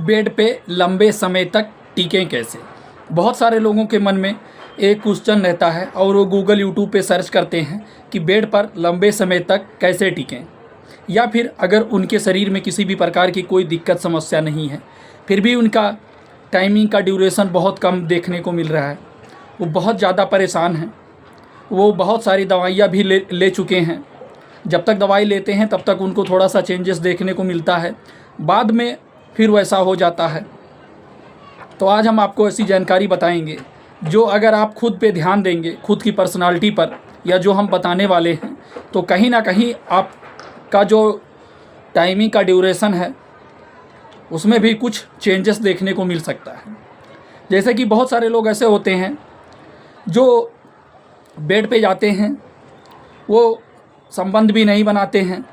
Bed पे लंबे समय तक टिकें कैसे। बहुत सारे लोगों के मन में एक क्वेश्चन रहता है और वो गूगल यूट्यूब पे सर्च करते हैं कि बेड पर लंबे समय तक कैसे टिकें, या फिर अगर उनके शरीर में किसी भी प्रकार की कोई दिक्कत समस्या नहीं है, फिर भी उनका टाइमिंग का ड्यूरेशन बहुत कम देखने को मिल रहा है, वो बहुत ज़्यादा परेशान हैं, वो बहुत सारी दवाइयाँ भी ले चुके हैं। जब तक दवाई लेते हैं तब तक उनको थोड़ा सा चेंजेस देखने को मिलता है, बाद में फिर वैसा हो जाता है। तो आज हम आपको ऐसी जानकारी बताएंगे जो अगर आप खुद पे ध्यान देंगे, खुद की पर्सनालिटी पर, या जो हम बताने वाले हैं, तो कहीं ना कहीं आपका जो टाइमिंग का ड्यूरेशन है उसमें भी कुछ चेंजेस देखने को मिल सकता है। जैसे कि बहुत सारे लोग ऐसे होते हैं जो बेड पे जाते हैं, वो संबंध भी नहीं बनाते हैं,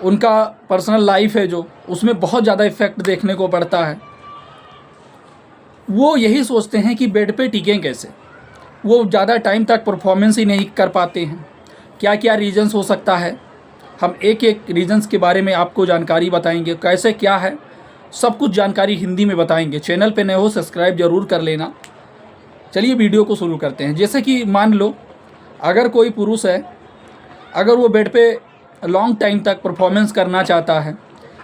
उनका पर्सनल लाइफ है जो, उसमें बहुत ज़्यादा इफ़ेक्ट देखने को पड़ता है। वो यही सोचते हैं कि बेड पे टिकें कैसे, वो ज़्यादा टाइम तक परफॉर्मेंस ही नहीं कर पाते हैं। क्या क्या रीजंस हो सकता है, हम एक एक रीजंस के बारे में आपको जानकारी बताएंगे, कैसे क्या है, सब कुछ जानकारी हिंदी में बताएंगे। चैनल पे नए हो सब्सक्राइब ज़रूर कर लेना। चलिए वीडियो को शुरू करते हैं। जैसे कि मान लो अगर कोई पुरुष है, अगर वो बेड पे लॉन्ग टाइम तक परफॉर्मेंस करना चाहता है,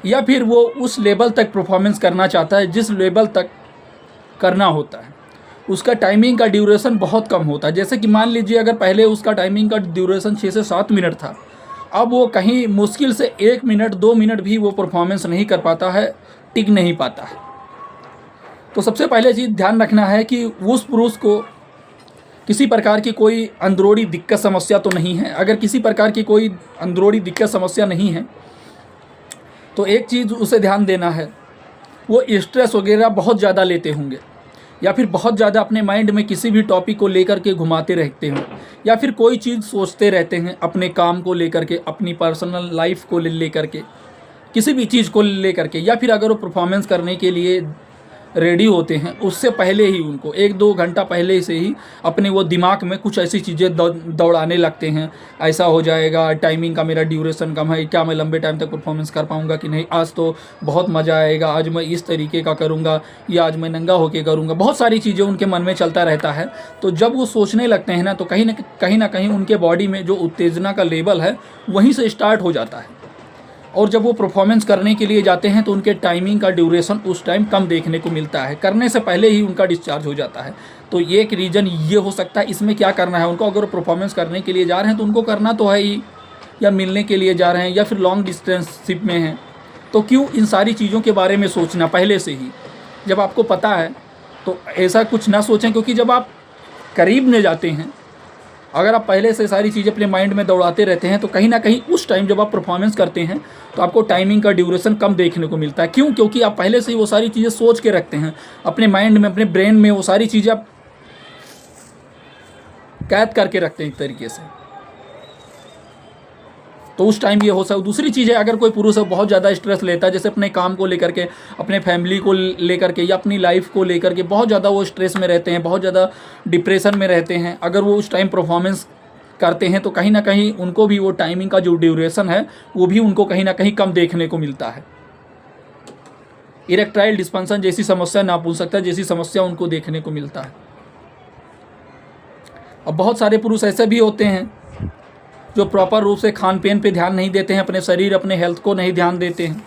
या फिर वो उस लेवल तक परफॉर्मेंस करना चाहता है जिस लेवल तक करना होता है, उसका टाइमिंग का ड्यूरेशन बहुत कम होता है। जैसे कि मान लीजिए अगर पहले उसका टाइमिंग का ड्यूरेशन 6 से 7 मिनट था, अब वो कहीं मुश्किल से 1 मिनट 2 मिनट भी वो परफॉर्मेंस नहीं कर पाता है, टिक नहीं पाता है। तो सबसे पहले चीज़ ध्यान रखना है कि उस पुरुष को किसी प्रकार की कोई अंदरूनी दिक्कत समस्या तो नहीं है। अगर किसी प्रकार की कोई अंदरूनी दिक्कत समस्या नहीं है तो एक चीज़ उसे ध्यान देना है, वो स्ट्रेस वगैरह बहुत ज़्यादा लेते होंगे, या फिर बहुत ज़्यादा अपने माइंड में किसी भी टॉपिक को लेकर के घुमाते रहते हैं, या फिर कोई चीज़ सोचते रहते हैं अपने काम को लेकर के, अपनी पर्सनल लाइफ को लेकर के, किसी भी चीज़ को लेकर के, या फिर अगर वो परफॉर्मेंस करने के लिए रेडी होते हैं उससे पहले ही उनको 1-2 घंटा पहले से ही अपने वो दिमाग में कुछ ऐसी चीज़ें दौड़ाने लगते हैं। ऐसा हो जाएगा, टाइमिंग का मेरा ड्यूरेशन कम है, क्या मैं लंबे टाइम तक परफॉर्मेंस कर पाऊँगा कि नहीं, आज तो बहुत मज़ा आएगा, आज मैं इस तरीके का करूँगा, या आज मैं नंगा होके करूँगा। बहुत सारी चीज़ें उनके मन में चलता रहता है। तो जब वो सोचने लगते हैं ना, तो कहीं ना कहीं उनके बॉडी में जो उत्तेजना का लेवल है वहीं से स्टार्ट हो जाता है, और जब वो परफॉर्मेंस करने के लिए जाते हैं तो उनके टाइमिंग का ड्यूरेशन उस टाइम कम देखने को मिलता है, करने से पहले ही उनका डिस्चार्ज हो जाता है। तो ये एक रीज़न ये हो सकता है। इसमें क्या करना है उनको, अगर परफॉर्मेंस करने के लिए जा रहे हैं तो उनको करना तो है ही, या मिलने के लिए जा रहे हैं, या फिर लॉन्ग डिस्टेंसशिप में हैं, तो क्यों इन सारी चीज़ों के बारे में सोचना पहले से ही। जब आपको पता है तो ऐसा कुछ ना सोचें, क्योंकि जब आप करीब में जाते हैं, अगर आप पहले से सारी चीज़ें अपने माइंड में दौड़ाते रहते हैं, तो कहीं ना कहीं उस टाइम जब आप परफॉर्मेंस करते हैं तो आपको टाइमिंग का ड्यूरेशन कम देखने को मिलता है। क्यों? क्योंकि आप पहले से ही वो सारी चीज़ें सोच के रखते हैं अपने माइंड में, अपने ब्रेन में, वो सारी चीज़ें आप कैद करके रखते हैं एक तरीके से। तो उस टाइम ये हो सकता है। दूसरी चीज़ है, अगर कोई पुरुष है बहुत ज़्यादा स्ट्रेस लेता है, जैसे अपने काम को लेकर के, अपने फैमिली को लेकर के, या अपनी लाइफ को लेकर के बहुत ज़्यादा वो स्ट्रेस में रहते हैं, बहुत ज़्यादा डिप्रेशन में रहते हैं, अगर वो उस टाइम परफॉर्मेंस करते हैं तो कहीं ना कहीं उनको भी वो टाइमिंग का जो ड्यूरेशन है वो भी उनको कहीं ना कहीं कम देखने को मिलता है। इरेक्टाइल डिस्फंक्शन जैसी समस्या, नपुंसकता जैसी समस्या उनको देखने को मिलता है। अब बहुत सारे पुरुष ऐसे भी होते हैं जो प्रॉपर रूप से खान पीन पे ध्यान नहीं देते हैं, अपने शरीर, अपने हेल्थ को नहीं ध्यान देते हैं,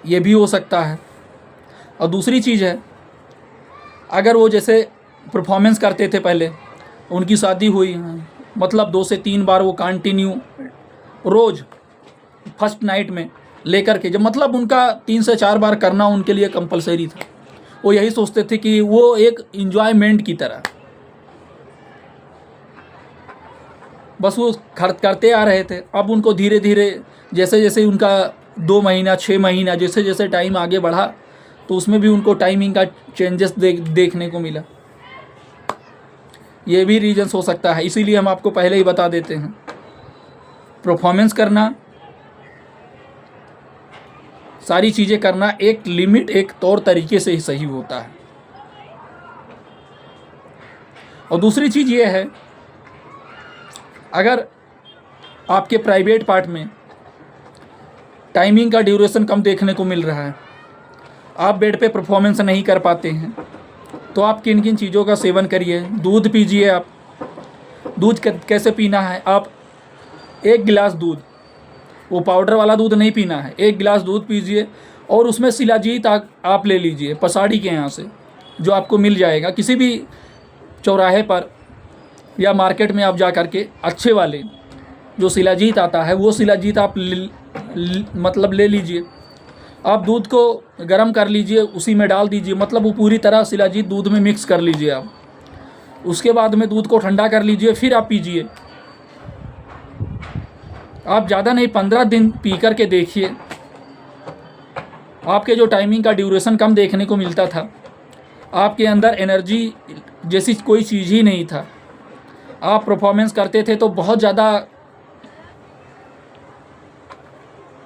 ये भी हो सकता है। और दूसरी चीज़ है, अगर वो जैसे परफॉर्मेंस करते थे पहले, उनकी शादी हुई, मतलब 2 से 3 बार वो कंटिन्यू रोज़ फर्स्ट नाइट में लेकर के, जब मतलब उनका 3 से 4 बार करना उनके लिए कंपलसरी था, वो यही सोचते थे कि वो एक इंजॉयमेंट की तरह बस वो करते आ रहे थे। अब उनको धीरे धीरे जैसे जैसे उनका 2 महीना 6 महीना जैसे जैसे टाइम आगे बढ़ा, तो उसमें भी उनको टाइमिंग का चेंजेस देखने को मिला। ये भी रीजन्स हो सकता है, इसीलिए हम आपको पहले ही बता देते हैं, परफॉर्मेंस करना, सारी चीज़ें करना एक लिमिट, एक तौर तरीके से ही सही होता है। और दूसरी चीज़ ये है, अगर आपके प्राइवेट पार्ट में टाइमिंग का ड्यूरेशन कम देखने को मिल रहा है, आप बेड पे परफॉर्मेंस नहीं कर पाते हैं, तो आप किन किन चीज़ों का सेवन करिए। दूध पीजिए। आप दूध कैसे पीना है, आप 1 गिलास दूध, वो पाउडर वाला दूध नहीं पीना है, 1 गिलास दूध पीजिए और उसमें शिलाजीत आप ले लीजिए पसाड़ी के यहाँ से, जो आपको मिल जाएगा किसी भी चौराहे पर या मार्केट में। आप जा कर के अच्छे वाले जो शिलाजीत आता है वो शिलाजीत आप मतलब ले लीजिए। आप दूध को गर्म कर लीजिए, उसी में डाल दीजिए, मतलब वो पूरी तरह शिलाजीत दूध में मिक्स कर लीजिए आप। उसके बाद में दूध को ठंडा कर लीजिए, फिर आप पीजिए। आप ज़्यादा नहीं 15 दिन पी कर के देखिए, आपके जो टाइमिंग का ड्यूरेशन कम देखने को मिलता था, आपके अंदर एनर्जी जैसी कोई चीज़ ही नहीं था, आप परफॉर्मेंस करते थे तो बहुत ज़्यादा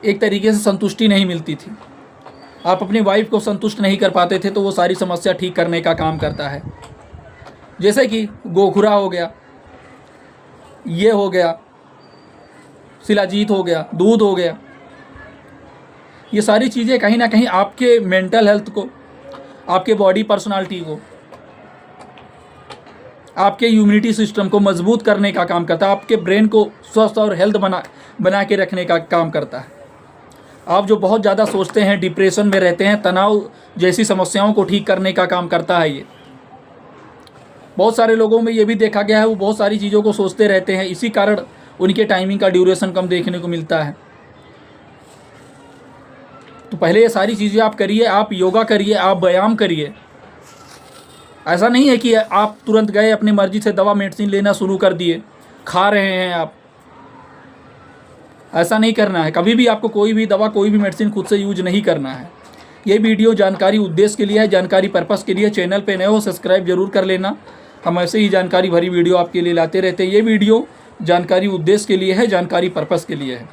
एक तरीके से संतुष्टि नहीं मिलती थी, आप अपनी वाइफ को संतुष्ट नहीं कर पाते थे, तो वो सारी समस्या ठीक करने का काम करता है। जैसे कि गोखुरा हो गया, ये हो गया, शिलाजीत हो गया, दूध हो गया, ये सारी चीज़ें कहीं ना कहीं आपके मेंटल हेल्थ को, आपके बॉडी पर्सनालिटी को, आपके इम्यूनिटी सिस्टम को मजबूत करने का काम करता है, आपके ब्रेन को स्वस्थ और हेल्थ बना के रखने का काम करता है। आप जो बहुत ज़्यादा सोचते हैं, डिप्रेशन में रहते हैं, तनाव जैसी समस्याओं को ठीक करने का काम करता है ये। बहुत सारे लोगों में ये भी देखा गया है, वो बहुत सारी चीज़ों को सोचते रहते हैं, इसी कारण उनके टाइमिंग का ड्यूरेशन कम देखने को मिलता है। तो पहले ये सारी चीज़ें आप करिए, आप योगा करिए, आप व्यायाम करिए। ऐसा नहीं है कि आप तुरंत गए अपनी मर्जी से दवा मेडिसिन लेना शुरू कर दिए, खा रहे हैं आप, ऐसा नहीं करना है। कभी भी आपको कोई भी दवा, कोई भी मेडिसिन खुद से यूज नहीं करना है। ये वीडियो जानकारी उद्देश्य के लिए है, जानकारी पर्पस के लिए। चैनल पे नए हो सब्सक्राइब जरूर कर लेना, हम ऐसे ही जानकारी भरी वीडियो आपके लिए लाते रहते हैं। ये वीडियो जानकारी उद्देश्य के लिए है, जानकारी पर्पस के लिए है।